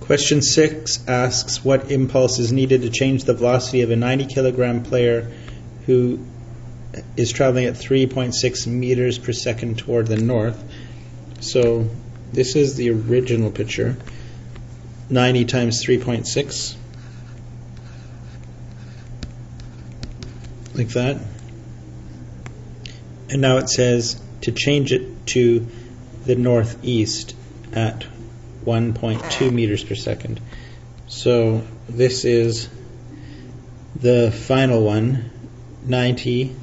Question 6 asks what impulse is needed to change the velocity of a 90 kilogram player who is traveling at 3.6 meters per second toward the north. So this is the original picture. 90 times 3.6, like that. And now it says to change it to the northeast at 1.2 meters per second. So this is the final one, 90,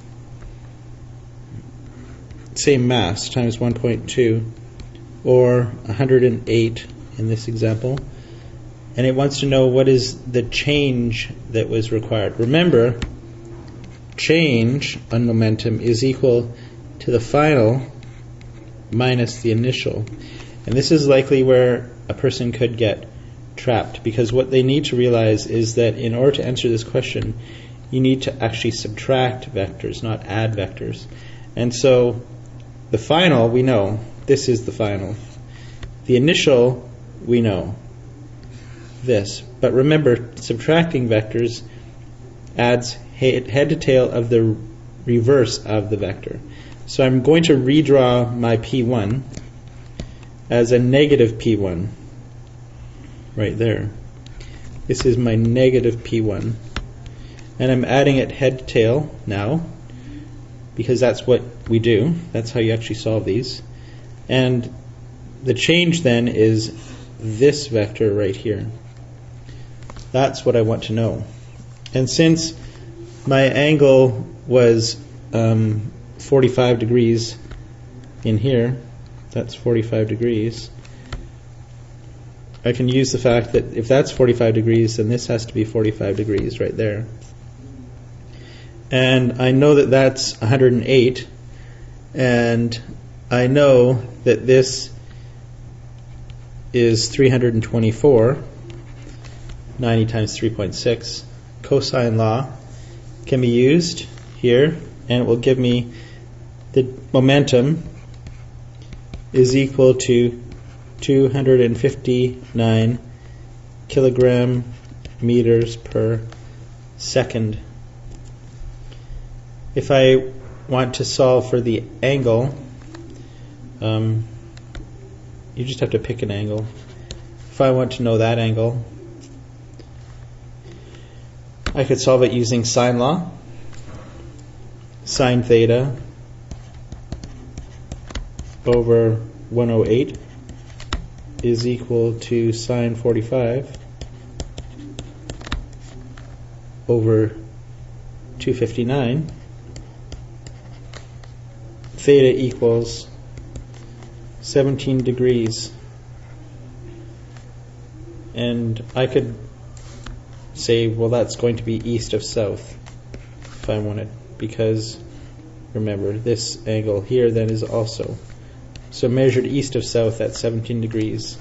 same mass, times 1.2, or 108 in this example. And it wants to know what is the change that was required. Remember, change on momentum is equal to the final minus the initial. And this is likely where a person could get trapped, because what they need to realize is that in order to answer this question, you need to actually subtract vectors, not add vectors. And so the final, we know, this is the final. The initial, we know, this. But remember, subtracting vectors adds head to tail of the reverse of the vector. So I'm going to redraw my P1 as a negative P1 right there. This is my negative P1. And I'm adding it head to tail now, because that's what we do. That's how you actually solve these. And the change then is this vector right here. That's what I want to know. And since my angle was 45 degrees in here, that's 45 degrees, I can use the fact that if that's 45 degrees, then this has to be 45 degrees right there. And I know that that's 108, and I know that this is 324, 90 times 3.6. Cosine law can be used here, and it will give me the momentum is equal to 259 kilogram meters per second. If I want to solve for the angle, you just have to pick an angle. If I want to know that angle, I could solve it using sine law. Sine theta over 108 is equal to sine 45 over 259. Theta equals 17 degrees. And I could say, well, that's going to be east of south if I wanted, because remember, this angle here then is also. So measured east of south at 17 degrees.